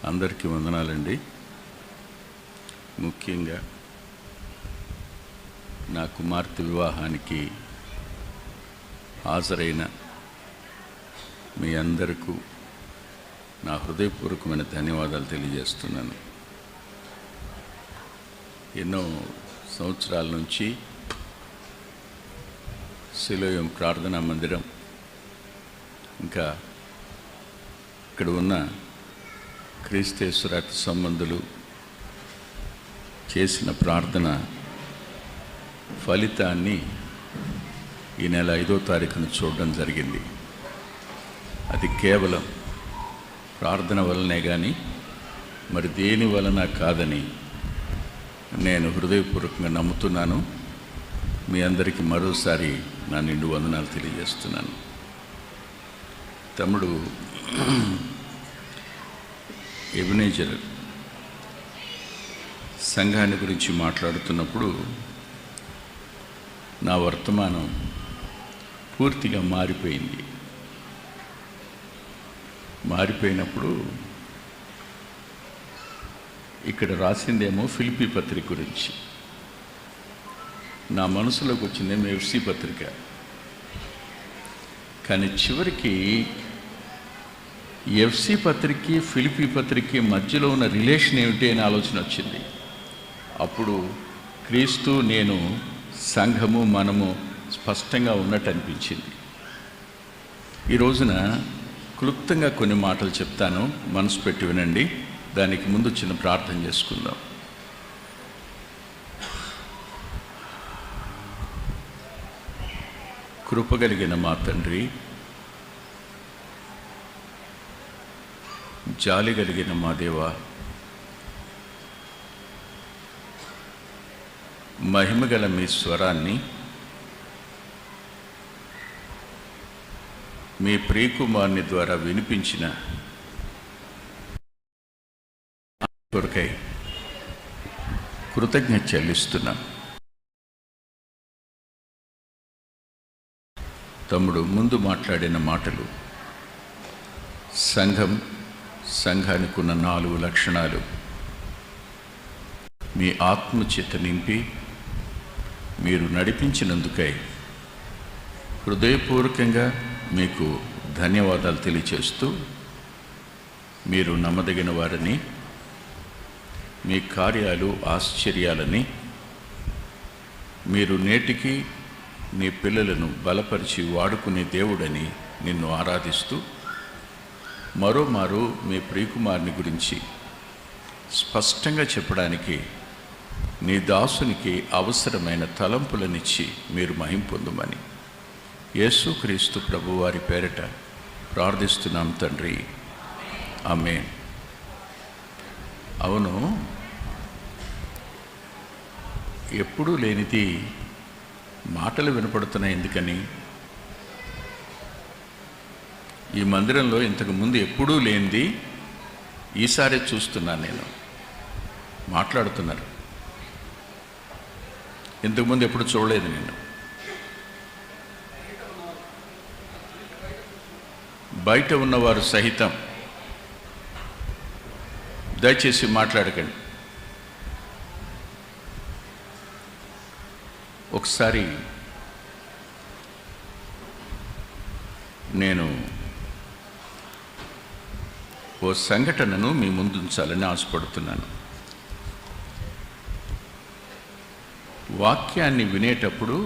అందరికీ వందనాలండి. ముఖ్యంగా నా కుమార్తె వివాహానికి హాజరైన మీ అందరికీ నా హృదయపూర్వకమైన ధన్యవాదాలు తెలియజేస్తున్నాను. ఎన్నో సంవత్సరాల నుంచి శిలోయం ప్రార్థనా మందిరం, ఇంకా ఇక్కడ ఉన్న క్రీస్తేశ్వర సంబంధులు చేసిన ప్రార్థన ఫలితాన్ని ఈ నెల 5వ తారీఖున చూడడం జరిగింది. అది కేవలం ప్రార్థన వలనే కానీ మరి దేని వలన కాదని నేను హృదయపూర్వకంగా నమ్ముతున్నాను. మీ అందరికీ మరోసారి నా నిండు వందనాలు తెలియజేస్తున్నాను. తమ్ముడు ఎబినేజర్ సంఘాన్ని గురించి మాట్లాడుతున్నప్పుడు నా వర్తమానం పూర్తిగా మారిపోయినప్పుడు ఇక్కడ రాసిందేమో ఫిలిప్పీ పత్రిక గురించి, నా మనసులోకి వచ్చిందేమో ఎఫ్సి పత్రిక. కానీ చివరికి ఎఫ్సి పత్రికకి ఫిలిప్పీ పత్రికకి మధ్యలో ఉన్న రిలేషన్ ఏమిటి అని ఆలోచన వచ్చింది. అప్పుడు క్రీస్తు, నేను, సంఘము, మనము స్పష్టంగా ఉన్నట్టు అనిపించింది. ఈ రోజున క్లుప్తంగా కొన్ని మాటలు చెప్తాను, మనసు పెట్టి వినండి. దానికి ముందు చిన్న ప్రార్థన చేసుకుందాం. కృపగలిగిన మా తండ్రి, జాలి కలిగిన మా దేవా, మహిమగల మీ స్వరాన్ని మీ ప్రియకుమారుని ద్వారా వినిపించిన కొరకై కృతజ్ఞత చెల్లిస్తున్నాం. తమ్ముడు ముందు మాట్లాడిన మాటలు సంఘానికి ఉన్న 4 లక్షణాలు మీ ఆత్మచేత నింపి మీరు నడిపించినందుకై హృదయపూర్వకంగా మీకు ధన్యవాదాలు తెలియచేస్తూ, మీరు నమ్మదగిన వారని, మీ కార్యాలు ఆశ్చర్యాలని, మీరు నేటికి నీ పిల్లలను బలపరిచి వాడుకునే దేవుడని నిన్ను ఆరాధిస్తూ, మరోమారు మీ ప్రియకుమారుని గురించి స్పష్టంగా చెప్పడానికి నీ దాసునికి అవసరమైన తలంపులనిచ్చి మీరు మహిమ పొందుమని యేసుక్రీస్తు ప్రభువారి పేరట ప్రార్థిస్తున్నాం తండ్రి, ఆమేన్. అవును, ఎప్పుడూ లేనిది మాటలు వినపడుతున్నాయి. ఎందుకని? ఈ మందిరంలో ఇంతకుముందు ఎప్పుడూ లేనిది ఈసారి చూస్తున్నాను. నేను మాట్లాడుతున్నారు, ఇంతకుముందు ఎప్పుడు చూడలేదు నేను. బయట ఉన్నవారు సహితం దయచేసి మాట్లాడకండి. ఒకసారి నేను ఓ సంఘటనను మీ ముందు ఉంచాలని ఆశపడుతున్నాను. వాక్యాన్ని వినేటప్పుడు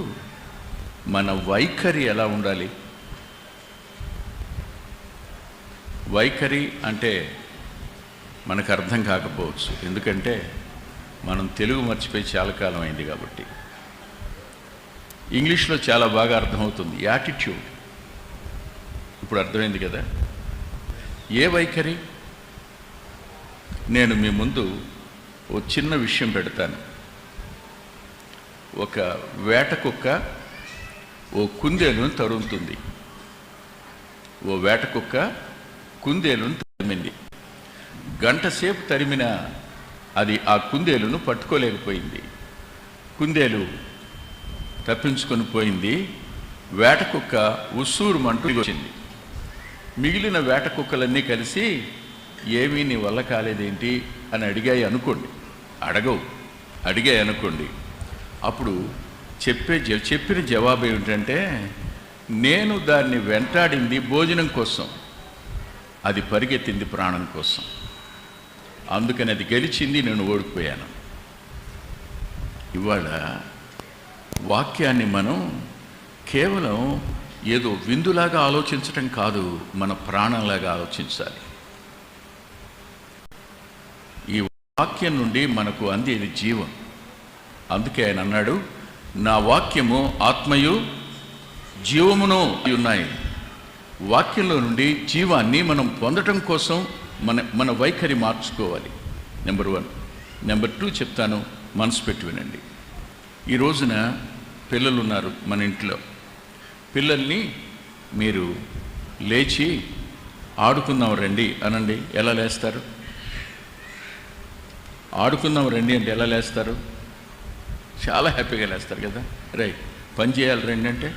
మన వైఖరి ఎలా ఉండాలి? వైఖరి అంటే మనకు అర్థం కాకపోవచ్చు, ఎందుకంటే మనం తెలుగు మర్చిపోయి చాలా కాలం అయింది కాబట్టి. ఇంగ్లీష్లో చాలా బాగా అర్థమవుతుంది, యాటిట్యూడ్. ఇప్పుడు అర్థమైంది కదా ఏ వైఖరి. నేను మీ ముందు ఓ చిన్న విషయం పెడతాను. ఒక వేట కుక్క ఓ కుందేలును తరుముతుంది. ఓ వేట కుక్క కుందేలును తరిమింది. గంట సేపు తరిమిన అది ఆ కుందేలును పట్టుకోలేకపోయింది. కుందేలు తప్పించుకొని పోయింది. వేట కుక్క ఉస్సూరుమంటూ వచ్చింది. మిగిలిన వేట కుక్కలన్నీ కలిసి ఏమీ నీ వల్ల కాలేదేంటి అని అడిగాయి అనుకోండి, అప్పుడు చెప్పిన జవాబు ఏమిటంటే, నేను దాన్ని వెంటాడింది భోజనం కోసం, అది పరిగెత్తింది ప్రాణం కోసం, అందుకని అది గెలిచింది, నేను ఓడిపోయాను. ఇవాళ వాక్యాన్ని మనం కేవలం ఏదో విందులాగా ఆలోచించటం కాదు, మన ప్రాణంలాగా ఆలోచించాలి. ఈ వాక్యం నుండి మనకు అందేది జీవం. అందుకే ఆయన అన్నాడు, నా వాక్యము ఆత్మయు జీవమును ఉన్నాయి. వాక్యంలో నుండి జీవాన్ని మనం పొందటం కోసం మన వైఖరి మార్చుకోవాలి. నెంబర్ 1. నెంబర్ 2 చెప్తాను, మనసు పెట్టి వినండి. ఈ రోజున పిల్లలు ఉన్నారు మన ఇంట్లో. పిల్లల్ని మీరు లేచి ఆడుకుందాం రండి అనండి, ఎలా లేస్తారు? ఆడుకుందాం రండి అంటే ఎలా లేస్తారు? చాలా హ్యాపీగా లేస్తారు కదా. పని చేయాలి రండి అంటే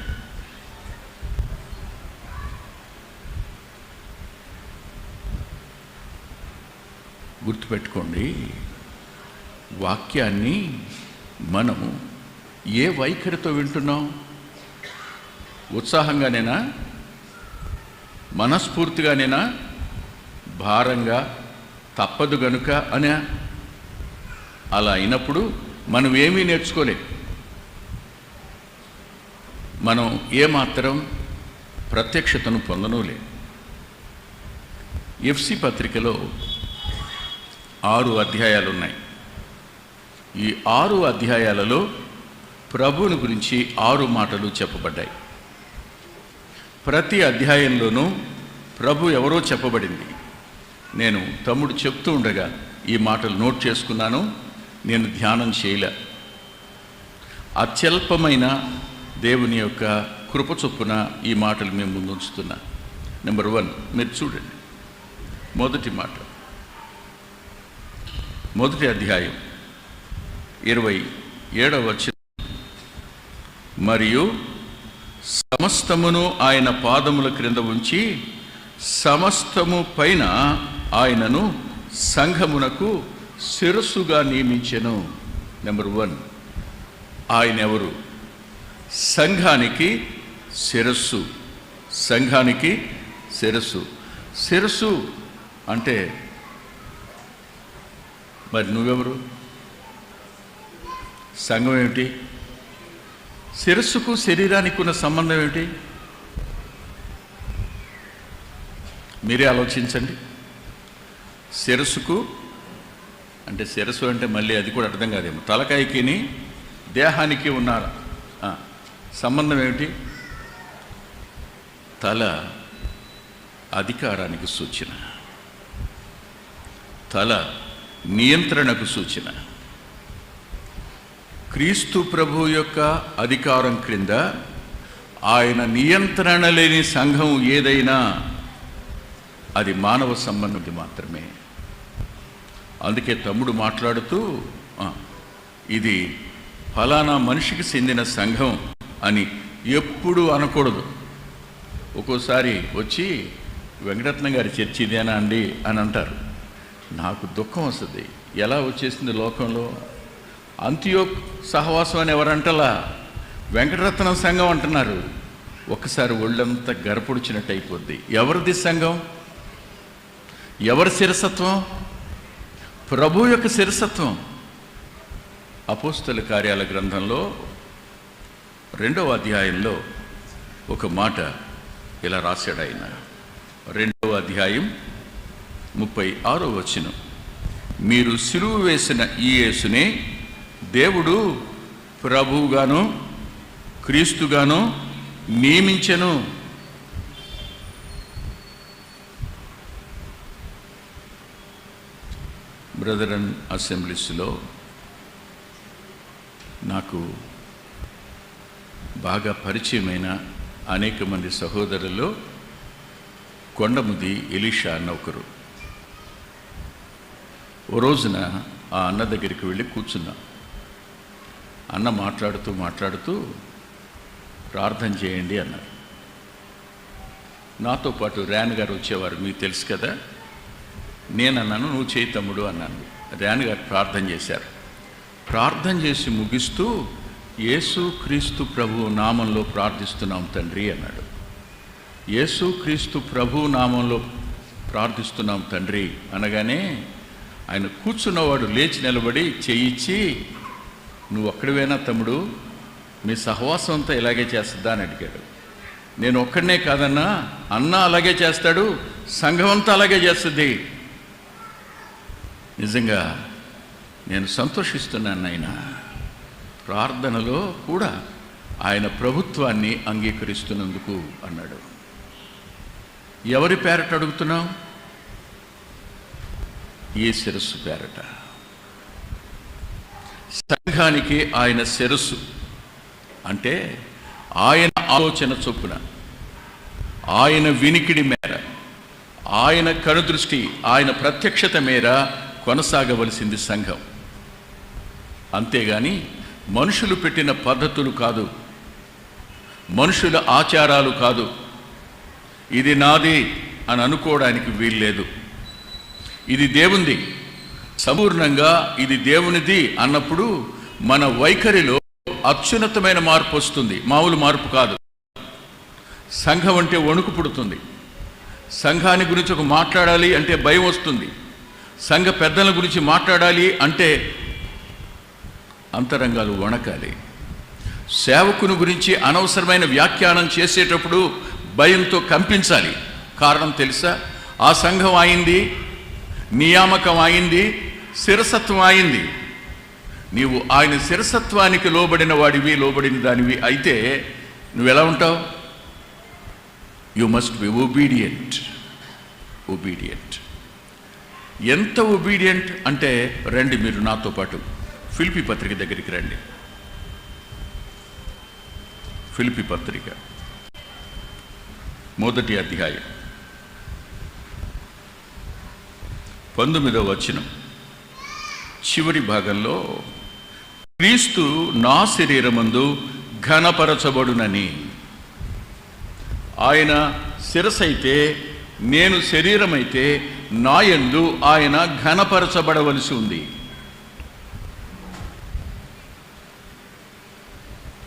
గుర్తుపెట్టుకోండి, వాక్యాన్ని మనము ఏ వైఖరితో వింటున్నాం? ఉత్సాహంగానేనా, మనస్ఫూర్తిగానేనా, భారంగా తప్పదు గనుక అనే? అలా అయినప్పుడు మనం ఏమీ నేర్చుకోలేం, మనం ఏమాత్రం ప్రత్యక్షతను పొందనూలే. ఎఫ్సి పత్రికలో 6 అధ్యాయాలు ఉన్నాయి. ఈ 6 అధ్యాయాలలో ప్రభువుని గురించి 6 మాటలు చెప్పబడ్డాయి. ప్రతి అధ్యాయంలోనూ ప్రభు ఎవరో చెప్పబడింది. నేను తమ్ముడు చెప్తూ ఉండగా ఈ మాటలు నోట్ చేసుకున్నాను, నేను ధ్యానం చేయలే. అత్యల్పమైన దేవుని యొక్క కృప చొప్పున ఈ మాటలు మేము ముందు ఉంచుతున్నా. నెంబర్ 1 మీరు చూడండి, మొదటి మాట, మొదటి అధ్యాయం 27వ వచనం. మరియు సమస్తమును ఆయన పాదముల క్రింద ఉంచి సమస్తము పైన ఆయనను సంఘమునకు శిరస్సుగా నియమించెను. నెంబర్ 1, ఆయన ఎవరు? సంఘానికి శిరస్సు. సంఘానికి శిరస్సు. శిరస్సు అంటే మరి నువ్వెవరు? సంఘం ఏమిటి? శిరస్సుకు శరీరానికి ఉన్న సంబంధం ఏమిటి? మీరే ఆలోచించండి. శిరస్సుకు అంటే, శిరస్సు అంటే మళ్ళీ అది కూడా అర్థం కాదేమో, తలకాయకిని దేహానికి ఉన్న సంబంధం ఏమిటి? తల అధికారానికి సూచన, తల నియంత్రణకు సూచన. క్రీస్తు ప్రభు యొక్క అధికారం క్రింద ఆయన నియంత్రణ లేని సంఘం ఏదైనా అది మానవ సంబంధం మాత్రమే. అందుకే తమ్ముడు మాట్లాడుతూ ఇది ఫలానా మనిషికి చెందిన సంఘం అని ఎప్పుడు అనకూడదు. ఒక్కోసారి వచ్చి వెంకటరత్నం గారి చర్చి ఇదేనా అండి అని అంటారు. నాకు దుఃఖం వస్తుంది. ఎలా వచ్చేసింది లోకంలో? అంత్యోక్ సహవాసం అని ఎవరంటలా, వెంకటరత్నం సంఘం అంటున్నారు. ఒక్కసారి ఒళ్ళంతా గరపొడిచినట్టు అయిపోద్ది. ఎవరిది సంఘం? ఎవరి శిరసత్వం? ప్రభు యొక్క శిరసత్వం. అపోస్తల కార్యాల గ్రంథంలో 2వ అధ్యాయంలో ఒక మాట ఇలా రాశాడు ఆయన. 2వ అధ్యాయం 36వ వచనం. మీరు సిలువ వేసిన ఈ యేసునే దేవుడు ప్రభువుగాను క్రీస్తుగాను నియమించెను. బ్రదరన్ అసెంబ్లీస్లో నాకు బాగా పరిచయమైన అనేక మంది సహోదరుల్లో కొండముది ఎలీషా అన్న ఒకరు. ఓ రోజున ఆ అన్న దగ్గరికి వెళ్ళి కూర్చున్నా. అన్న మాట్లాడుతూ ప్రార్థన చేయండి అన్నారు. నాతో పాటు ర్యాన్ గారు వచ్చేవారు, మీకు తెలుసు కదా. నేనన్నాను, నువ్వు చేయి తమ్ముడు అన్నాను. ర్యాన్ గారు ప్రార్థన చేశారు. ప్రార్థన చేసి ముగిస్తూ, యేసు క్రీస్తు ప్రభు నామంలో ప్రార్థిస్తున్నాం తండ్రి అన్నాడు. యేసు క్రీస్తు ప్రభు నామంలో ప్రార్థిస్తున్నాం తండ్రి అనగానే ఆయన కూర్చున్నవాడు లేచి నిలబడి చేయిచ్చి, నువ్వు ఒక్కడివేనా తమ్ముడు, మీ సహవాసం అంతా ఇలాగే చేస్తుందా అని అడిగాడు. నేను ఒక్కడనే కాదన్నా, అన్న అలాగే చేస్తాడు, సంఘం అంతా అలాగే చేస్తుంది. నిజంగా నేను సంతోషిస్తున్నాను. ఆయన ప్రార్థనలో కూడా ఆయన ప్రభుత్వాన్ని అంగీకరిస్తున్నందుకు అన్నాడు. ఎవరి పేరట అడుగుతున్నాం? ఈ శిరస్సు పేరట. సంఘానికి ఆయన శిరస్సు అంటే ఆయన ఆలోచన చొప్పున, ఆయన వినికిడి మేర, ఆయన కనుదృష్టి, ఆయన ప్రత్యక్షత మేర కొనసాగవలసింది సంఘం. అంతేగాని మనుషులు పెట్టిన పద్ధతులు కాదు, మనుషుల ఆచారాలు కాదు. ఇది నాది అని అనుకోవడానికి వీల్లేదు. ఇది దేవునిది, సంపూర్ణంగా ఇది దేవునిది అన్నప్పుడు మన వైఖరిలో అత్యున్నతమైన మార్పు వస్తుంది, మామూలు మార్పు కాదు. సంఘం అంటే వణుకు పుడుతుంది, సంఘాన్ని గురించి ఒక మాట్లాడాలి అంటే భయం వస్తుంది, సంఘ పెద్దల గురించి మాట్లాడాలి అంటే అంతరంగాలు వణకాలి. సేవకుని గురించి అనవసరమైన వ్యాఖ్యానం చేసేటప్పుడు భయంతో కంపించాలి. కారణం తెలుసా? ఆ సంఘం అయింది, నియామకం అయింది, శిరసత్వం అయింది. నీవు ఆయన శిరసత్వానికి లోబడిన వాడివి, లోబడిన దానివి అయితే నువ్వెలా ఉంటావు? You must be obedient. Obedient. ఎంత ఒబీడియంట్ అంటే, రండి మీరు నాతో పాటు ఫిలిప్పీ పత్రిక దగ్గరికి రండి. ఫిలిప్పీ పత్రిక 1వ అధ్యాయం 19వ వచనం చివరి భాగంలో, క్రీస్తు నా శరీరమందు ఘనపరచబడునని. ఆయన శిరసైతే, నేను శరీరమైతే, నాయందు ఆయన ఘనపరచబడవలసి ఉంది.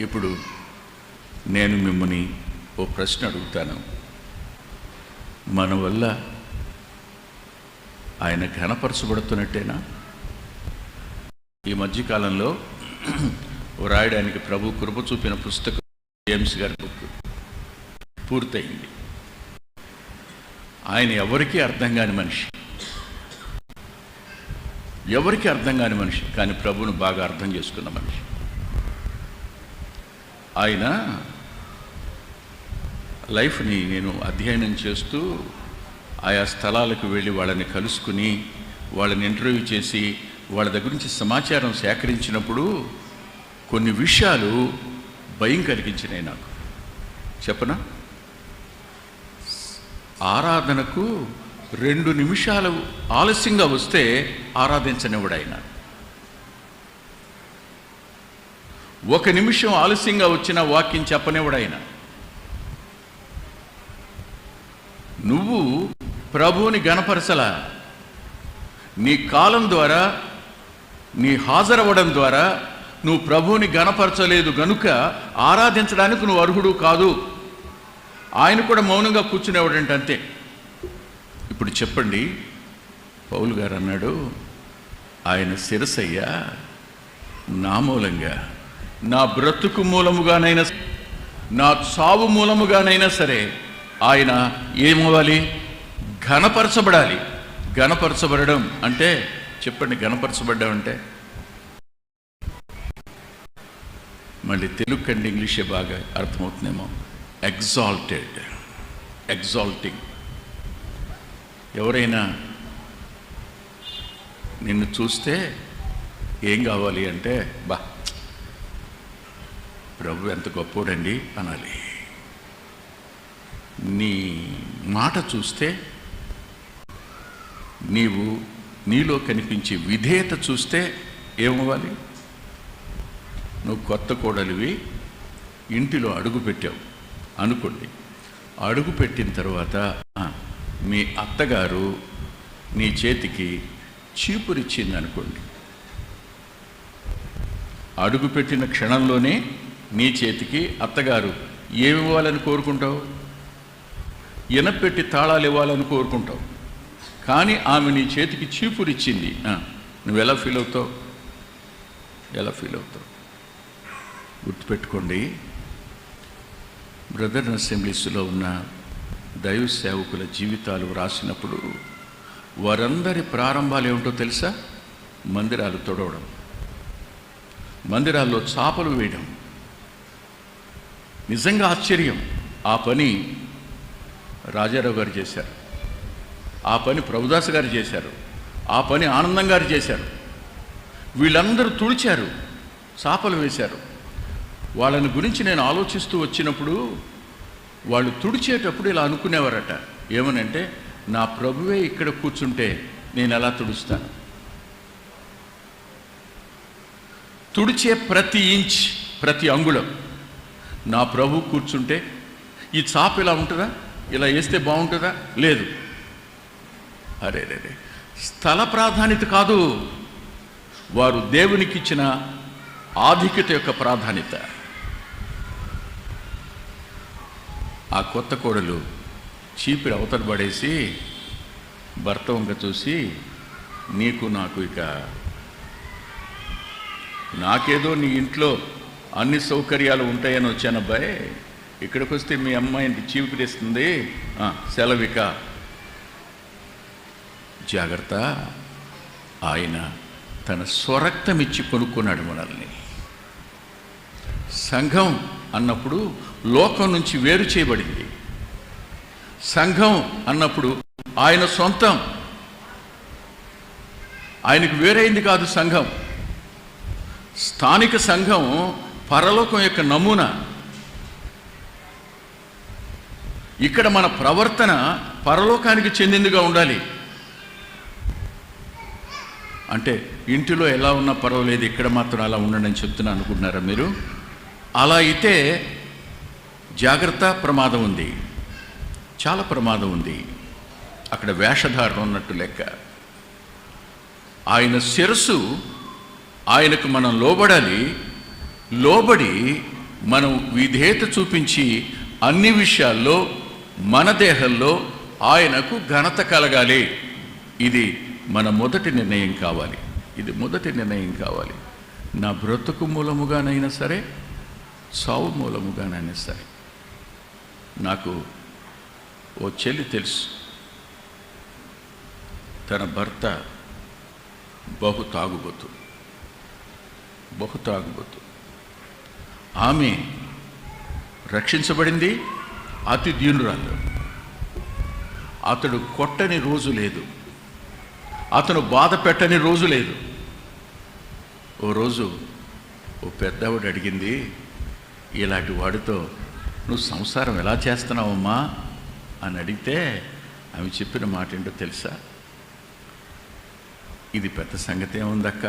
ఇప్పుడు నేను మిమ్మల్ని ఓ ప్రశ్న అడుగుతాను. మన వల్ల ఆయన ఘనపరచబడుతున్నట్టేనా? ఈ మధ్యకాలంలో రాయడానికి ప్రభు కృప చూపిన పుస్తకం జేమ్స్ గారి బుక్ పూర్తయింది. ఆయన ఎవరికీ అర్థం కాని మనిషి, ఎవరికి అర్థం కాని మనిషి, కానీ ప్రభువును బాగా అర్థం చేసుకున్న మనిషి. ఆయన లైఫ్ని నేను అధ్యయనం చేస్తూ ఆయా స్థలాలకు వెళ్ళి వాళ్ళని కలుసుకుని, వాళ్ళని ఇంటర్వ్యూ చేసి, వాళ్ళ దగ్గర నుంచి సమాచారం సేకరించినప్పుడు కొన్ని విషయాలు భయం కలిగించినాయి నాకు. చెప్పనా? ఆరాధనకు 2 నిమిషాలు ఆలస్యంగా వస్తే ఆరాధించనివ్వడు ఆయన. 1 నిమిషం ఆలస్యంగా వచ్చిన వాక్యం చెప్పనివ్వడు ఆయన. నువ్వు ప్రభువుని గణపరచలా, నీ కాలం ద్వారా, నీ హాజరవ్వడం ద్వారా నువ్వు ప్రభువుని గణపరచలేదు గనుక ఆరాధించడానికి నువ్వు అర్హుడు కాదు. ఆయన కూడా మౌనంగా కూర్చునేవాడంటే అంతే. ఇప్పుడు చెప్పండి, పౌలు గారు అన్నాడు, ఆయన శిరసయ్యా, నా మూలంగా, నా బ్రతుకు మూలముగానైనా, నా చావు మూలముగానైనా సరే ఆయన ఏమవ్వాలి? ఘనపరచబడాలి. ఘనపరచబడడం అంటే చెప్పండి, ఘనపరచబడ్డం అంటే మళ్ళీ తెలుగు కంటే ఇంగ్లీషే బాగా అర్థమవుతుందేమో. Exalted, exalting. ఎవరైనా నిన్ను చూస్తే ఏం కావాలి అంటే, బా ప్రభు ఎంత గొప్పోడండి అనాలి. నీ మాట చూస్తే, నీలో కనిపించే విధేయత చూస్తే ఏమవ్వాలి? నువ్వు కొత్త కోడలివి, ఇంటిలో అడుగు పెట్టావు అనుకోండి. అడుగు పెట్టిన తర్వాత మీ అత్తగారు నీ చేతికి చీపురిచ్చింది అనుకోండి, అడుగుపెట్టిన క్షణంలోనే నీ చేతికి అత్తగారు ఏమి ఇవ్వాలని కోరుకుంటావు? ఇనపెట్టి తాళాలు ఇవ్వాలని కోరుకుంటావు. కానీ ఆమె నీ చేతికి చీపురిచ్చింది, నువ్వెలా ఫీల్ అవుతావు? ఎలా ఫీల్ అవుతావు? గుర్తుపెట్టుకోండి, బ్రదర్ అసెంబ్లీస్లో ఉన్న దైవ సేవకుల జీవితాలు రాసినప్పుడు వారందరి ప్రారంభాలు ఏమిటో తెలుసా? మందిరాలు తొడవడం, మందిరాల్లో చాపలు వేయడం. నిజంగా ఆశ్చర్యం. ఆ పని రాజారావు గారు చేశారు, ఆ పని ప్రభుదాస్ గారు చేశారు, ఆ పని ఆనందం గారు చేశారు. వీళ్ళందరూ తుడిచారు, చాపలు వేశారు. వాళ్ళని గురించి నేను ఆలోచిస్తూ వచ్చినప్పుడు వాళ్ళు తుడిచేటప్పుడు ఇలా అనుకునేవారట, ఏమనంటే నా ప్రభువే ఇక్కడ కూర్చుంటే నేను ఎలా తుడుస్తాను? తుడిచే ప్రతి ఇంచ్, ప్రతి అంగుళం నా ప్రభు కూర్చుంటే ఈ చాప ఇలా ఉంటుందా? ఇలా వేస్తే బాగుంటుందా? లేదు. అరే రే, స్థల ప్రాధాన్యత కాదు, వారు దేవునికి ఇచ్చిన ఆధిక్యత యొక్క ప్రాధాన్యత. ఆ కొత్త కోడలు చీపిరి అవతల పడేసి భర్త వంక చూసి, నీకు నాకు ఇక, నాకేదో నీ ఇంట్లో అన్ని సౌకర్యాలు ఉంటాయని వచ్చాను అబ్బాయి, ఇక్కడికి వస్తే మీ అమ్మాయిని చీపిరిస్తుంది, సెలవిక. జాగ్రత్త, ఆయన తన స్వరక్తం ఇచ్చి కొనుక్కున్నాడు మనల్ని. సంఘం అన్నప్పుడు లోకం నుంచి వేరు చేయబడింది. సంఘం అన్నప్పుడు ఆయన సొంతం, ఆయనకు వేరైంది కాదు సంఘం. స్థానిక సంఘం పరలోకం యొక్క నమూనా. ఇక్కడ మన ప్రవర్తన పరలోకానికి చెందిందిగా ఉండాలి. అంటే ఇంటిలో ఎలా ఉన్నా పర్వాలేదు, ఇక్కడ మాత్రం అలా ఉండండి అని చెప్తున్నా అనుకుంటున్నారా మీరు? అలా అయితే జాగ్రత్త, ప్రమాదం ఉంది, చాలా ప్రమాదం ఉంది. అక్కడ వేషధారణ ఉన్నట్టు లెక్క. ఆయన శిరస్సు, ఆయనకు మనం లోబడాలి. లోబడి మనం విధేయత చూపించి అన్ని విషయాల్లో మన దేహంలో ఆయనకు ఘనత కలగాలి. ఇది మన మొదటి నిర్ణయం కావాలి. ఇది మొదటి నిర్ణయం కావాలి. నా బ్రతుకు మూలముగానైనా సరే, సావు మూలముగానైనా సరే. నాకు ఓ చెల్లి తెలుసు, తన భర్త బహు తాగుబోతు. ఆమె రక్షించబడింది, అతి దీనురాలు. అతడు కొట్టని రోజు లేదు, అతను బాధ పెట్టని రోజు లేదు. ఓ రోజు ఓ పెద్దవాడు అడిగింది, ఇలాంటి వాడితో నువ్వు సంసారం ఎలా చేస్తున్నావమ్మా అని అడిగితే ఆమె చెప్పిన మాట ఏంటో తెలుసా? ఇది పెద్ద సంగతి ఏముందక్క,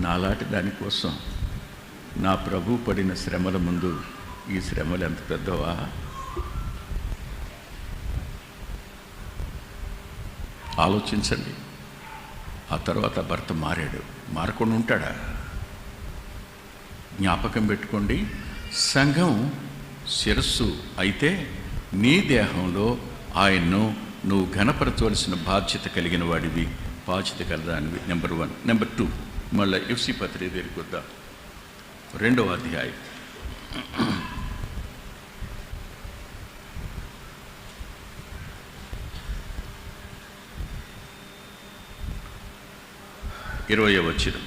నాలాంటి దానికోసం నా ప్రభు పడిన శ్రమల ముందు ఈ శ్రమలు ఎంత పెద్దవా? ఆలోచించండి. ఆ తర్వాత భర్త మారాడు, మారకుండా ఉంటాడా? జ్ఞాపకం పెట్టుకోండి, సంఘం శిరస్సు అయితే నీ దేహంలో ఆయన్ను నువ్వు ఘనపరచవలసిన బాధ్యత కలిగిన వాడివి, బాధ్యత కలదానివి. నెంబర్ 1. నెంబర్ 2, మళ్ళీ ఎఫ్సి పత్రిక దగ్గరికి వద్దాం. 2వ అధ్యాయం 20వ వచనం.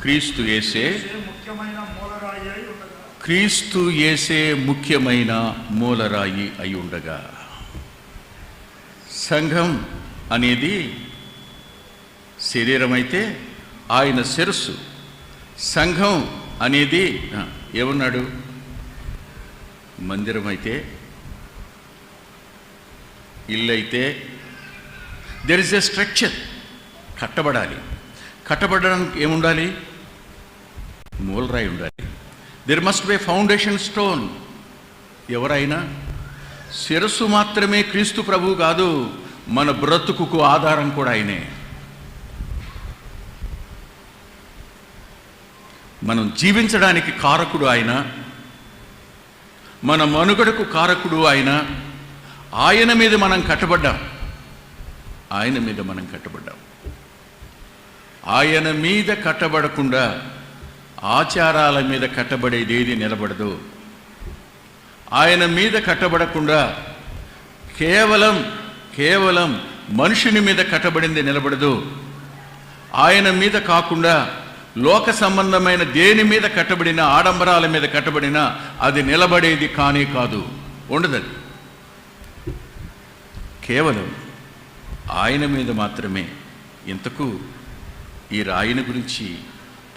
క్రీస్తు యేసే ముఖ్యమైన మూలరాయి అయి ఉండగా. సంఘం అనేది శరీరం అయితే ఆయన శిరస్సు. సంఘం అనేది ఏమన్నాడు? మందిరం అయితే, ఇల్లు అయితే, దెర్ ఇస్ ఎ స్ట్రక్చర్. కట్టబడాలి. కట్టబడడానికి ఏముండాలి? మూలరాయి ఉండాలి. There must be foundation stone. ఎవరైనా శిరస్సు మాత్రమే క్రీస్తు ప్రభువు కాదు, మన బ్రతుకుకు ఆధారం కూడా ఆయనే. మనం జీవించడానికి కారకుడు ఆయన, మన మనుగడకు కారకుడు ఆయన. ఆయన మీద మనం కట్టబడ్డాం, ఆయన మీద మనం కట్టబడ్డాం. ఆయన మీద కట్టబడకుండా ఆచారాల మీద కట్టబడేది ఏది నిలబడదు. ఆయన మీద కట్టబడకుండా కేవలం మనుషుని మీద కట్టబడింది నిలబడదు. ఆయన మీద కాకుండా లోక సంబంధమైన దేని మీద కట్టబడిన, ఆడంబరాల మీద కట్టబడిన అది నిలబడేది కానే కాదు, ఉండదది. కేవలం ఆయన మీద మాత్రమే. ఇంతకు ఈ రాయిని గురించి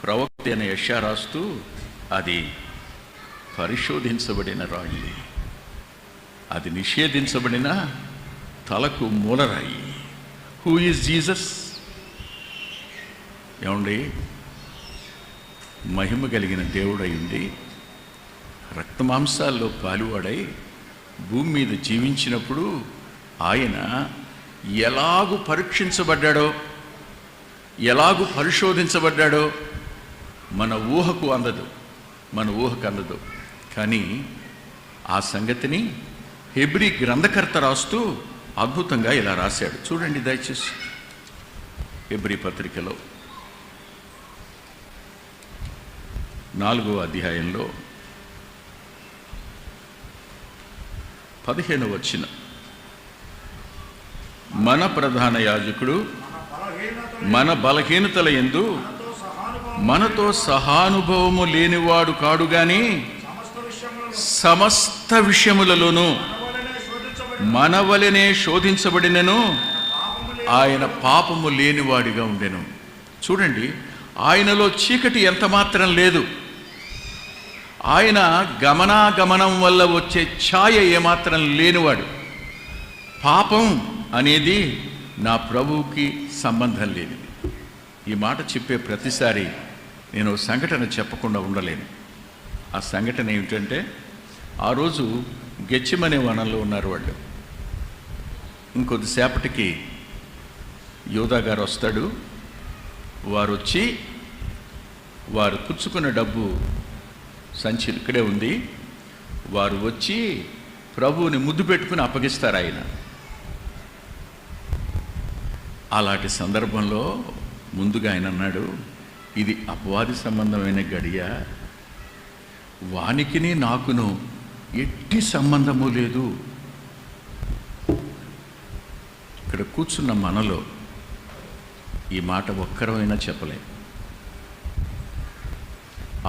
ప్రవక్త అయిన యెషయా రాస్తూ, అది పరిశోధించబడిన రాయి, అది నిషేధించబడిన తలకు మూలరాయి. Who is Jesus? ఏమండి, మహిమ కలిగిన దేవుడై ఉండి రక్తమాంసాల్లో పాలువాడై భూమి మీద జీవించినప్పుడు ఆయన ఎలాగూ పరీక్షించబడ్డాడో, ఎలాగూ పరిశోధించబడ్డాడో మన ఊహకు అందదు. కానీ ఆ సంగతిని హెబ్రీ గ్రంథకర్త రాస్తూ అద్భుతంగా ఇలా రాశాడు. చూడండి దయచేసి, హెబ్రీ పత్రికలో 4వ అధ్యాయంలో 15వ వచనం, మన ప్రధాన యాజకుడు మన బలహీనతల యందు మనతో సహానుభవము లేనివాడు కాడు గాని సమస్త విషయములలోనూ మనవలనే శోధించబడినను ఆయన పాపము లేనివాడిగా ఉండెను. చూడండి, ఆయనలో చీకటి ఎంత మాత్రం లేదు. ఆయన గమనాగమనం వల్ల వచ్చే ఛాయ ఏమాత్రం లేనివాడు. పాపం అనేది నా ప్రభువుకి సంబంధం లేనిది. ఈ మాట చెప్పే ప్రతిసారి నేను సంఘటన చెప్పకుండా ఉండలేను. ఆ సంఘటన ఏమిటంటే, ఆ రోజు గెచ్చిమనే వనంలో ఉన్నారు వాళ్ళు. ఇంకొద్దిసేపటికి యోధా గారు వస్తాడు. వారు వచ్చి, వారు పుచ్చుకున్న డబ్బు సంచి ఇక్కడే ఉంది, వారు వచ్చి ప్రభువుని ముద్దు పెట్టుకుని అప్పగిస్తారు ఆయన. అలాంటి సందర్భంలో ముందుగా ఆయన అన్నాడు, ఇది అపవాది సంబంధమైన గడియ, వానికిని నాకును ఎట్టి సంబంధము లేదు. ఇక్కడ కూర్చున్న మనలో ఈ మాట ఒక్కరైనా చెప్పలే.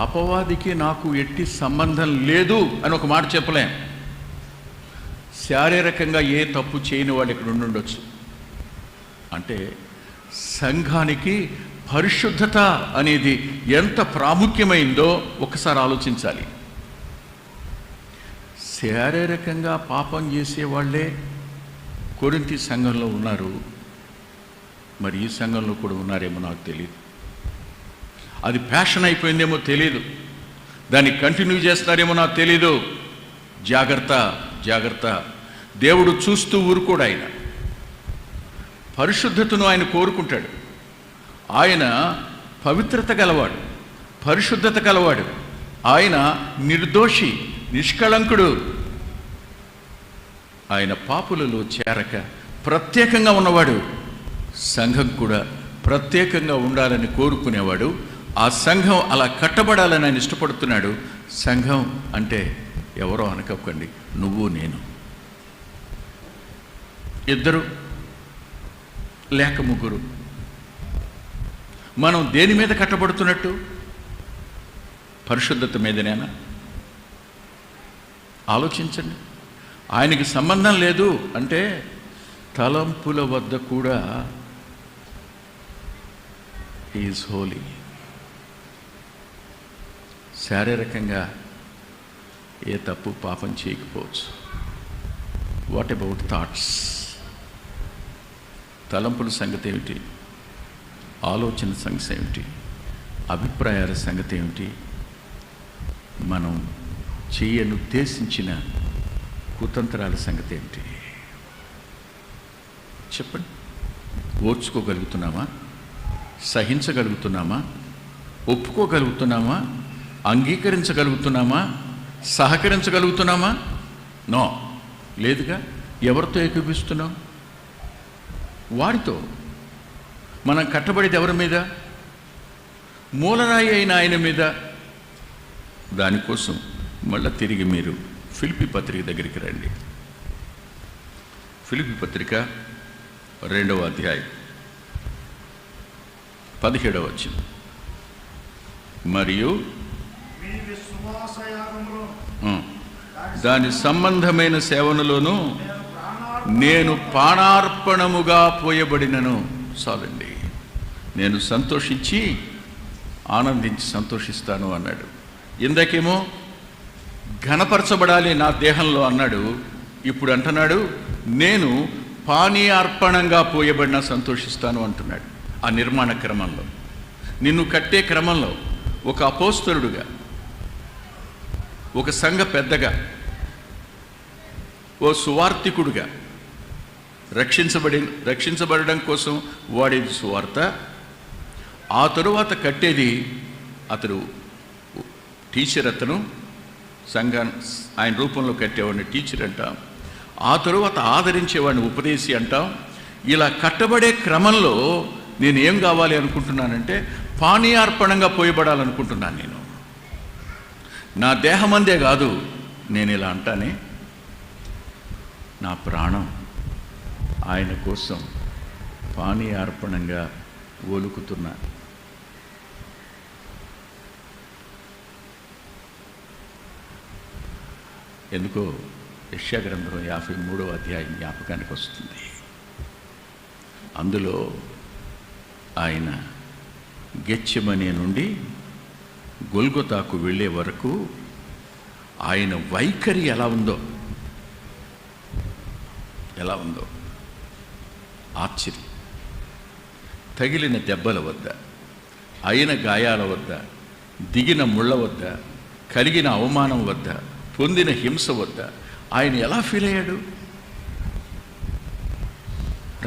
అపవాదికి నాకు ఎట్టి సంబంధం లేదు అని ఒక మాట చెప్పలేం. శారీరకంగా ఏ తప్పు చేయని వాళ్ళు ఇక్కడ ఉండొచ్చు. అంటే సంఘానికి పరిశుద్ధత అనేది ఎంత ప్రాముఖ్యమైందో ఒకసారి ఆలోచించాలి. శారీరకంగా పాపం చేసేవాళ్లే కొరింథీ సంఘంలో ఉన్నారు. మరి ఈ సంఘంలో కూడా ఉన్నారేమో నాకు తెలియదు. అది ప్యాషన్ అయిపోయిందేమో తెలియదు, దాన్ని కంటిన్యూ చేస్తున్నారేమో నాకు తెలీదు. జాగ్రత్త. దేవుడు చూస్తూ ఊరుకోడు. ఆయన పరిశుద్ధతను ఆయన కోరుకుంటాడు. ఆయన పవిత్రత గలవాడు, పరిశుద్ధత గలవాడు. ఆయన నిర్దోషి, నిష్కళంకుడు. ఆయన పాపులలో చేరక ప్రత్యేకంగా ఉన్నవాడు. సంఘం కూడా ప్రత్యేకంగా ఉండాలని కోరుకునేవాడు. ఆ సంఘం అలా కట్టబడాలని ఆయన ఇష్టపడుతున్నాడు. సంఘం అంటే ఎవరో అనకండి, నువ్వు నేను, ఇద్దరు లేక ముగ్గురు. మనం దేని మీద కట్టబడుతున్నట్టు? పరిశుద్ధత మీదనేనా? ఆలోచించండి. ఆయనకి సంబంధం లేదు అంటే తలంపుల వద్ద కూడా ఈజ్ హోలీ. శారీరకంగా ఏ తప్పు పాపం చేయకపోవచ్చు. What about thoughts? తలంపుల సంగతి ఏమిటి? ఆలోచన సంగతి ఏమిటి? అభిప్రాయాల సంగతి ఏమిటి? మనం చేయనుద్దేశించిన కుతంత్రాల సంగతి ఏమిటి చెప్పండి? ఓర్చుకోగలుగుతున్నామా? సహించగలుగుతున్నామా? ఒప్పుకోగలుగుతున్నామా? అంగీకరించగలుగుతున్నామా? సహకరించగలుగుతున్నామా? నో, లేదుగా. ఎవరితో ఏకీపిస్తున్నాం? వాడితో. మనం కట్టబడేది ఎవరి మీద? మూలరాయి అయిన ఆయన మీద. దానికోసం మళ్ళీ తిరిగి మీరు ఫిలిప్పీ పత్రిక దగ్గరికి రండి. ఫిలిప్పీ పత్రిక 2వ అధ్యాయం 17వ వచనం. మరియు దాని సంబంధమైన సేవనలోనూ నేను ప్రాణార్పణముగా పోయబడినను. చాలండి. నేను సంతోషించి ఆనందించి సంతోషిస్తాను అన్నాడు. ఇందాకేమో ఘనపరచబడాలి నా దేహంలో అన్నాడు. ఇప్పుడు అంటున్నాడు నేను పానీయార్పణంగా పోయబడిన సంతోషిస్తాను అంటున్నాడు. ఆ నిర్మాణ క్రమంలో, నిన్ను కట్టే క్రమంలో, ఒక అపోస్తలుడుగా, ఒక సంఘ పెద్దగా, ఓ సువార్తికుడుగా రక్షించబడడం కోసం వాడేది సువార్త. ఆ తరువాత కట్టేది అతడు టీచర్. అతను సంఘాన్ని ఆయన రూపంలో కట్టేవాడిని టీచర్ అంటాం. ఆ తరువాత ఆదరించేవాడిని ఉపదేశి అంటాం. ఇలా కట్టబడే క్రమంలో నేను ఏం కావాలి అనుకుంటున్నానంటే పానీయార్పణంగా పోయబడాలనుకుంటున్నాను. నేను నా దేహమందే కాదు, నేను ఇలా అంటానే, నా ప్రాణం ఆయన కోసం పానీయార్పణంగా ఒలుకుతున్నా. ఎందుకో యెషయా గ్రంథం 53వ అధ్యాయం జ్ఞాపకానికి వస్తుంది. అందులో ఆయన గెత్సెమనే నుండి గొల్గొతాకు వెళ్ళే వరకు ఆయన వైఖరి ఎలా ఉందో ఆశ్చర్యం. తగిలిన దెబ్బల వద్ద, అయిన గాయాల వద్ద, దిగిన ముళ్ళ వద్ద, కలిగిన అవమానం వద్ద, పొందిన హింస వద్ద ఆయన ఎలా ఫీల్ అయ్యాడు?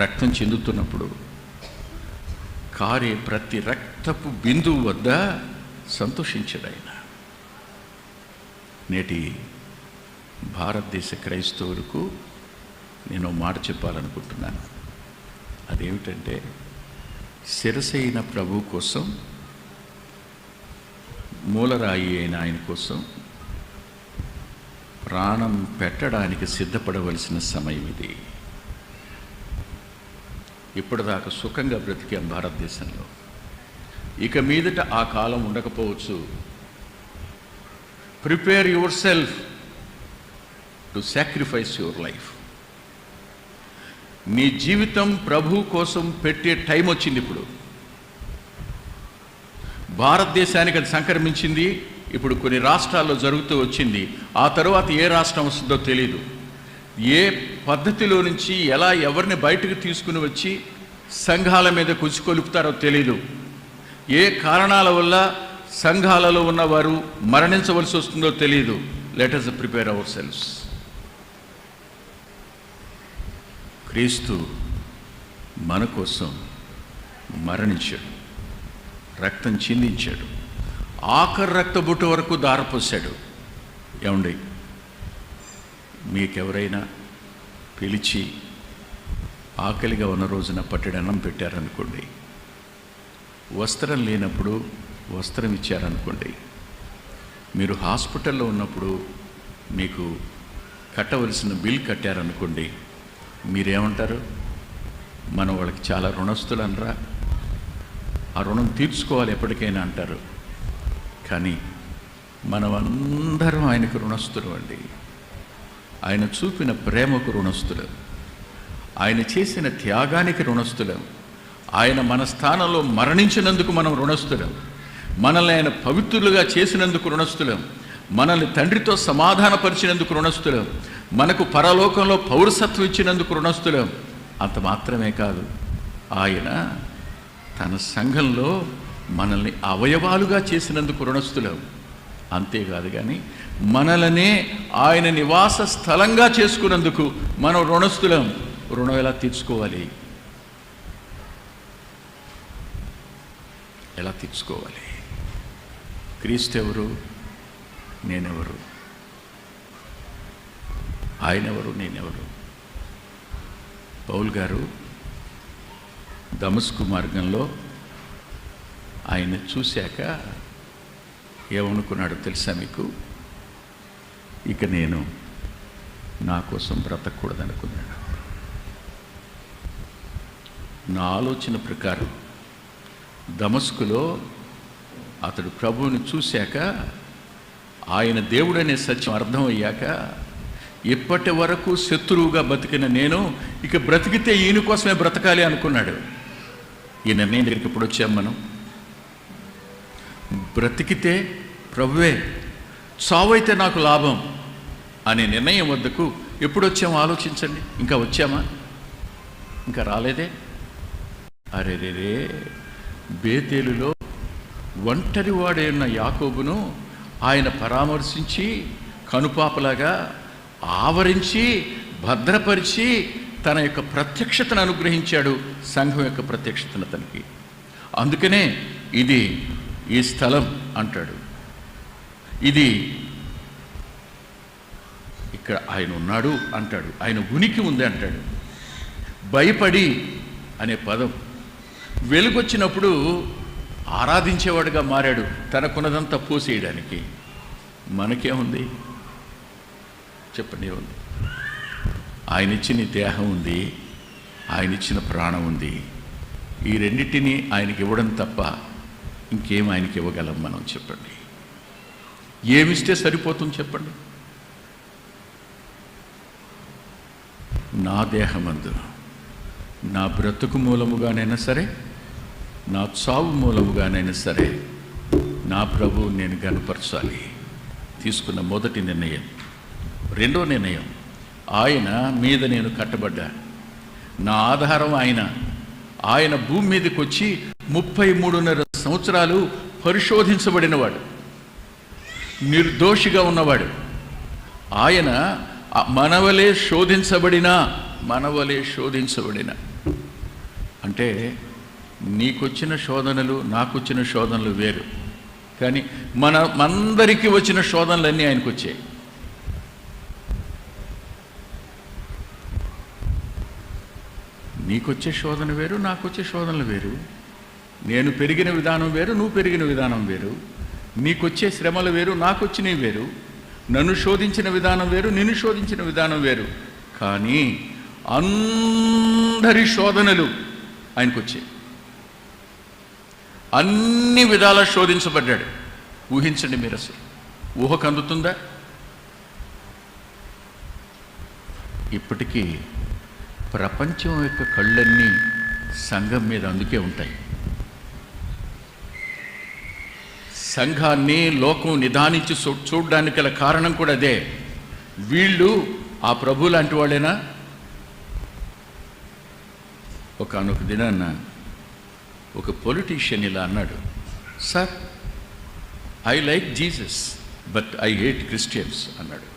రక్తం చెందుతున్నప్పుడు కారే ప్రతి రక్తపు బిందువు వద్ద సంతోషించాడు ఆయన. నేటి భారతదేశ క్రైస్తవులకు నేను మాట చెప్పాలనుకుంటున్నాను. అదేమిటంటే, శిరసైన ప్రభు కోసం, మూలరాయి అయిన ఆయన కోసం ప్రాణం పెట్టడానికి సిద్ధపడవలసిన సమయం ఇది. ఇప్పటిదాకా సుఖంగా బ్రతికాం భారతదేశంలో. ఇక మీదట ఆ కాలం ఉండకపోవచ్చు. Prepare your self to sacrifice your life. నీ జీవితం ప్రభు కోసం పెట్టే టైం వచ్చింది. ఇప్పుడు భారతదేశానికి అది సంక్రమించింది. ఇప్పుడు కొన్ని రాష్ట్రాల్లో జరుగుతూ వచ్చింది. ఆ తర్వాత ఏ రాష్ట్రం వస్తుందో తెలీదు. ఏ పద్ధతిలో నుంచి ఎలా ఎవరిని బయటకు తీసుకుని వచ్చి సంఘాల మీద కుచికొలుపుతారో తెలీదు. ఏ కారణాల వల్ల సంఘాలలో ఉన్నవారు మరణించవలసి వస్తుందో తెలీదు. Let us prepare our selves. క్రీస్తు మన కోసం మరణించాడు, రక్తం చిందించాడు, ఆఖరి రక్తబొట్టు వరకు దారపోసాడు. ఏమండి, మీకెవరైనా పిలిచి ఆకలిగా ఉన్న రోజున పట్టెడన్నం పెట్టారనుకోండి, వస్త్రం లేనప్పుడు వస్త్రం ఇచ్చారనుకోండి, మీరు హాస్పిటల్లో ఉన్నప్పుడు మీకు కట్టవలసిన బిల్ కట్టారనుకోండి, మీరేమంటారు? మనం వాళ్ళకి చాలా రుణస్తులు అనరా, ఆ రుణం తీర్చుకోవాలి ఎప్పటికైనా అంటారు. కానీ మనం అందరం ఆయనకు రుణస్తులు అండి. ఆయన చూపిన ప్రేమకు రుణస్తులు, ఆయన చేసిన త్యాగానికి రుణస్తులం, ఆయన మన స్థానంలో మరణించినందుకు మనం రుణస్తులం, మనల్ని ఆయన పవిత్రులుగా చేసినందుకు రుణస్తులం, మనల్ని తండ్రితో సమాధానపరిచినందుకు రుణస్తులం, మనకు పరలోకంలో పౌరసత్వం ఇచ్చినందుకు రుణస్తులం. అంత మాత్రమే కాదు, ఆయన తన సంఘంలో మనల్ని అవయవాలుగా చేసినందుకు రుణస్తులం. అంతేకాదు కానీ మనలనే ఆయన నివాస స్థలంగా చేసుకున్నందుకు మనం రుణస్థులం. రుణం ఎలా తీర్చుకోవాలి? ఎలా తీర్చుకోవాలి? క్రీస్తు ఎవరు? నేనెవరు? ఆయనెవరు? నేనెవరు? పౌల్ గారు దమస్కు మార్గంలో ఆయన చూశాక ఏమనుకున్నాడో తెలుసా మీకు? ఇక నేను నా కోసం బ్రతకూడదనుకున్నాడు. నా ఆలోచన ప్రకారం దమస్కులో అతడు ప్రభువుని చూశాక, ఆయన దేవుడనే సత్యం అర్థమయ్యాక, ఇప్పటి వరకు శత్రువుగా బతికిన నేను ఇక బ్రతికితే ఈయన కోసమే బ్రతకాలి అనుకున్నాడు. ఈ నిర్ణయం దగ్గరికి ఎప్పుడు వచ్చాం మనం? బ్రతికితే ప్రభువే, చావైతే నాకు లాభం అనే నిర్ణయం వద్దకు ఎప్పుడు వచ్చామో ఆలోచించండి. ఇంకా వచ్చామా? ఇంకా రాలేదే. అరే రే, బేతేలులో ఒంటరి వాడే ఉన్న యాకోబును ఆయన పరామర్శించి కనుపాపలాగా ఆవరించి భద్రపరిచి తన యొక్క ప్రత్యక్షతను అనుగ్రహించాడు. సంఘం యొక్క ప్రత్యక్షతను తనకి. అందుకనే ఇది ఈ స్థలం అంటాడు. ఇది ఇక్కడ ఆయన ఉన్నాడు అంటాడు. ఆయన ఉనికి ఉంది అంటాడు. భయపడి అనే పదం వెలుగొచ్చినప్పుడు ఆరాధించేవాడుగా మారాడు, తనకున్నదంతా పోసేయడానికి. మనకేముంది చెప్పండి? ఏముంది? ఆయన ఇచ్చిన దేహం ఉంది, ఆయన ఇచ్చిన ప్రాణం ఉంది. ఈ రెండింటినీ ఆయనకి ఇవ్వడం తప్ప ఇంకేం ఆయనకి ఇవ్వగలం మనం? చెప్పండి. ఏమిస్తే సరిపోతుంది చెప్పండి? నా దేహమందు నా బ్రతుకు మూలముగానైనా సరే, నా చావు మూలముగానైనా సరే నా ప్రభువు నేను గనుపరచాలి. తీసుకున్న మొదటి నిర్ణయం. రెండో నిర్ణయం, ఆయన మీద నేను కట్టబడ్డా. నా ఆధారం ఆయన. ఆయన భూమి మీదకి వచ్చి 33.5 సంవత్సరాలు పరిశోధించబడినవాడు, నిర్దోషిగా ఉన్నవాడు. ఆయన మనవలే శోధించబడిన అంటే నీకొచ్చిన శోధనలు నాకొచ్చిన శోధనలు వేరు, కానీ మనందరికీ వచ్చిన శోధనలన్నీ ఆయనకు వచ్చాయి. నీకొచ్చే శోధన వేరు, నాకొచ్చే శోధనలు వేరు. నేను పెరిగిన విధానం వేరు, నువ్వు పెరిగిన విధానం వేరు. నీకొచ్చే శ్రమలు వేరు, నాకొచ్చినవి వేరు. నన్ను శోధించిన విధానం వేరు, నిన్ను శోధించిన విధానం వేరు. కానీ అందరి శోధనలు ఆయనకు వచ్చాయి. అన్ని విధాలా శోధించబడ్డాడు. ఊహించండి మీరు, అసలు ఊహకు అందుతుందా? ఇప్పటికీ ప్రపంచం యొక్క కళ్ళన్నీ సంఘం మీద అందుకే ఉంటాయి. సంఘాన్ని లోకం నిదానించి చూడడానికి గల కారణం కూడా అదే. వీళ్ళు ఆ ప్రభు లాంటి వాళ్ళేనా? ఒకనొక దినాన్న ఒక పొలిటీషియన్ ఇలా అన్నాడు, sir I like Jesus but I hate Christians అన్నాడు.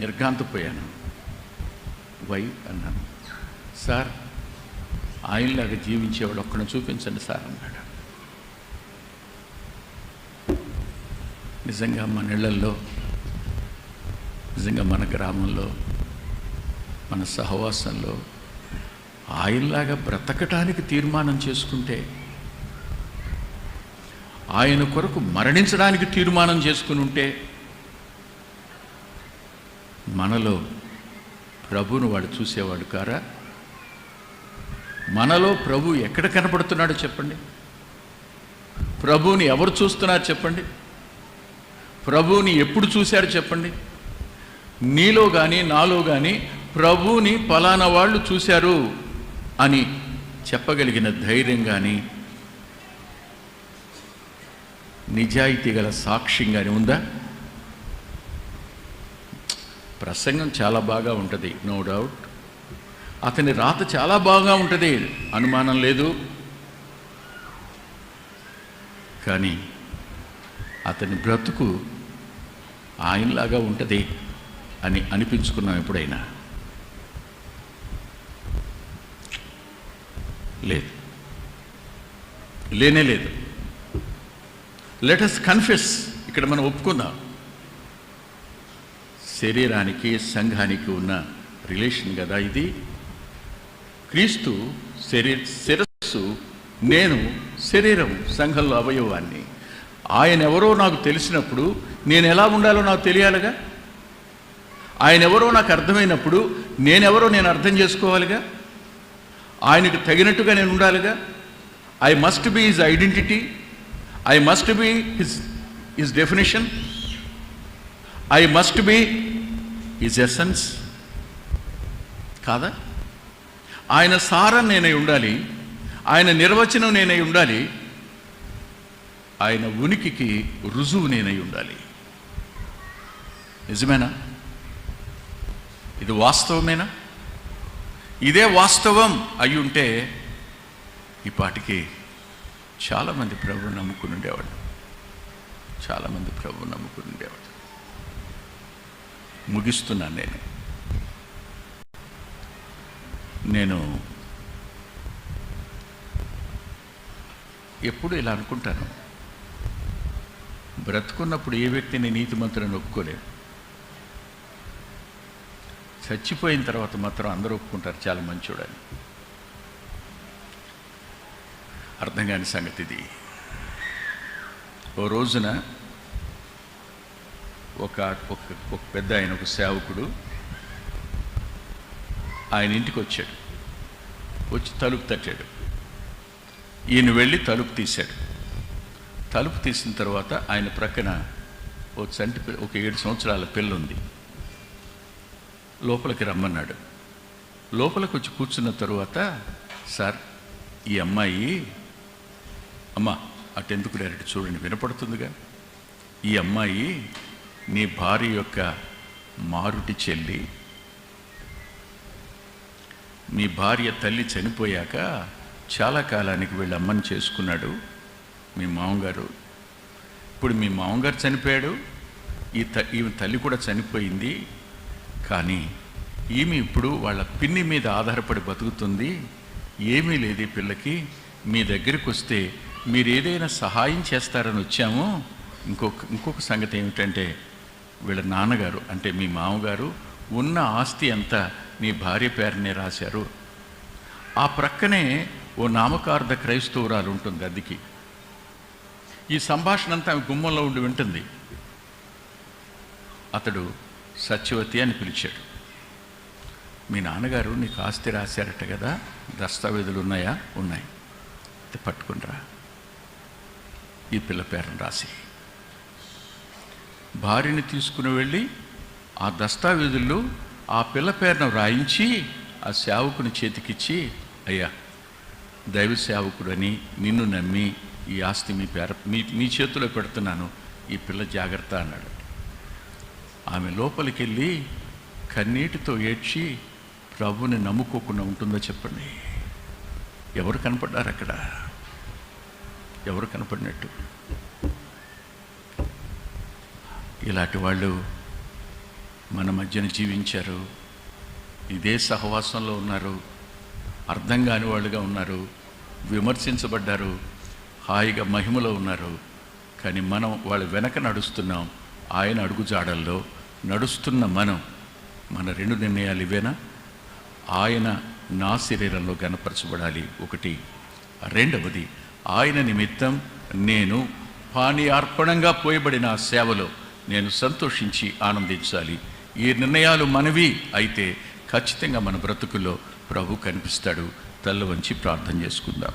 నిర్ఘాంతపోయాను. వై అన్నాను. సార్ ఆయనలాగా జీవించేవాడు ఒక్కడిని చూపించండి సార్ అన్నాడు. నిజంగా మన ఇళ్లల్లో, నిజంగా మన గ్రామంలో, మన సహవాసంలో ఆయనలాగా బ్రతకటానికి తీర్మానం చేసుకుంటే, ఆయన కొరకు మరణించడానికి తీర్మానం చేసుకుని ఉంటే, మనలో ప్రభువును వాడు చూసేవాడు కారా? మనలో ప్రభు ఎక్కడ కనపడుతున్నాడో చెప్పండి? ప్రభువుని ఎవరు చూస్తున్నారు చెప్పండి? ప్రభువుని ఎప్పుడు చూశారు చెప్పండి? నీలో కానీ నాలో కానీ ప్రభువుని పలానా వాళ్ళు చూశారు అని చెప్పగలిగిన ధైర్యం కానీ నిజాయితీ గల సాక్ష్యం కానీ ఉందా? ప్రసంగం చాలా బాగా ఉంటుంది, నో డౌట్. అతని రాత చాలా బాగా ఉంటుంది, అనుమానం లేదు. కానీ అతని బ్రతుకు ఆయనలాగా ఉంటుంది అని అనిపించుకున్నాం ఎప్పుడైనా? లేదు, లేనే లేదు. Let us confess. ఇక్కడ మనం ఒప్పుకుందాం, శరీరానికి సంఘానికి ఉన్న రిలేషన్ కదా ఇది. క్రీస్తు శిరస్సు, నేను శరీరం, సంఘంలో అవయవాన్ని. ఆయన ఎవరో నాకు తెలిసినప్పుడు నేను ఎలా ఉండాలో నాకు తెలియాలిగా. ఆయన ఎవరో నాకు అర్థమైనప్పుడు నేనెవరో నేను అర్థం చేసుకోవాలిగా. ఆయనకు తగినట్టుగా నేను ఉండాలిగా. I must be his identity, I must be his definition, I must be his essence కాదా? ఆయన సారం నేనై ఉండాలి, ఆయన నిర్వచనం నేనై ఉండాలి, ఆయన ఉనికికి రుజువు నేనై ఉండాలి. నిజమేనా? ఇది వాస్తవమేనా? ఇదే వాస్తవం అయి ఉంటే ఈ పాటికి చాలామంది ప్రభువుని నమ్ముకుని ఉండేవాడు, చాలామంది ప్రభువుని నమ్ముకుని ఉండేవాడు. ముగిస్తున్నాను. నేను ఎప్పుడు ఇలా అనుకుంటాను, బ్రతుకున్నప్పుడు ఏ వ్యక్తిని నీతిమంతులను ఒప్పుకోలేదు. చచ్చిపోయిన తర్వాత మాత్రం అందరూ ఒప్పుకుంటారు చాలా మంచోడని. అర్థం కాని సంగతి ఇది. ఓ రోజున ఒక పెద్ద ఆయన, ఒక సేవకుడు ఆయన ఇంటికి వచ్చాడు. వచ్చి తలుపు తట్టాడు. ఈయన వెళ్ళి తలుపు తీశాడు. తలుపు తీసిన తర్వాత ఆయన ప్రక్కన ఒక 7 సంవత్సరాల పిల్ల ఉంది. లోపలికి రమ్మన్నాడు. లోపలికి వచ్చి కూర్చున్న తరువాత, సార్ ఈ అమ్మాయి, అమ్మా అటెందుకు డైరెక్ట్ చూడండి, వినపడుతుందిగా, ఈ అమ్మాయి నీ భార్య యొక్క మారుటి చెల్లి. మీ భార్య తల్లి చనిపోయాక చాలా కాలానికి వీళ్ళ అమ్మని చేసుకున్నాడు మీ మామగారు. ఇప్పుడు మీ మామగారు చనిపోయాడు, ఈమె తల్లి కూడా చనిపోయింది. కానీ ఈమె ఇప్పుడు వాళ్ళ పిన్ని మీద ఆధారపడి బతుకుతుంది. ఏమీ లేదు ఈ పిల్లకి. మీ దగ్గరికి వస్తే మీరు ఏదైనా సహాయం చేస్తారని వచ్చాము. ఇంకొక సంగతి ఏమిటంటే, వీళ్ళ నాన్నగారు అంటే మీ మామగారు ఉన్న ఆస్తి అంతా నీ భార్య పేరునే రాశారు. ఆ ప్రక్కనే ఓ నామకార్థ క్రైస్తవురాలు ఉంటుంది అద్దెకి. ఈ సంభాషణ అంతా ఆమె గుమ్మంలో ఉండి వింటుంది. అతడు సత్యవతి అని పిలిచాడు. మీ నాన్నగారు నీకు ఆస్తి రాశారట కదా, దస్తావేజులు ఉన్నాయా? ఉన్నాయి. పట్టుకుండ్రా, ఈ పిల్ల పేరును రాసి. భార్యని తీసుకుని వెళ్ళి ఆ దస్తావేజుల్లో ఆ పిల్ల పేరును రాయించి ఆ సేవకుని చేతికిచ్చి, అయ్యా దైవ సేవకుడని నిన్ను నమ్మి ఈ ఆస్తి మీ చేతిలో పెడుతున్నాను, ఈ పిల్ల జాగ్రత్త అన్నాడు. ఆమె లోపలికి వెళ్ళి కన్నీటితో ఏడ్చి ప్రభుని నమ్ముకోకుండా ఉంటుందో చెప్పండి? ఎవరు కనపడ్డారు అక్కడ? ఎవరు కనపడినట్టు? ఇలాంటి వాళ్ళు మన మధ్యన జీవించారు, ఇదే సహవాసంలో ఉన్నారు, అర్థం కాని వాళ్ళుగా ఉన్నారు, విమర్శించబడ్డారు, హాయిగా మహిమలో ఉన్నారు. కానీ మనం వాళ్ళ వెనక నడుస్తున్నాం. ఆయన అడుగుజాడల్లో నడుస్తున్న మన 2 నిర్ణయాలు ఇవేనా? ఆయన నా శరీరంలో గణపరచబడాలి ఒకటి, రెండవది ఆయన నిమిత్తం నేను పానీయార్పణంగా పోయబడిన సేవలో నేను సంతోషించి ఆనందించాలి. ఈ నిర్ణయాలు మనవి అయితే ఖచ్చితంగా మన బ్రతుకుల్లో ప్రభు కనిపిస్తాడు. తల్ల వంచి ప్రార్థన చేసుకుందాం.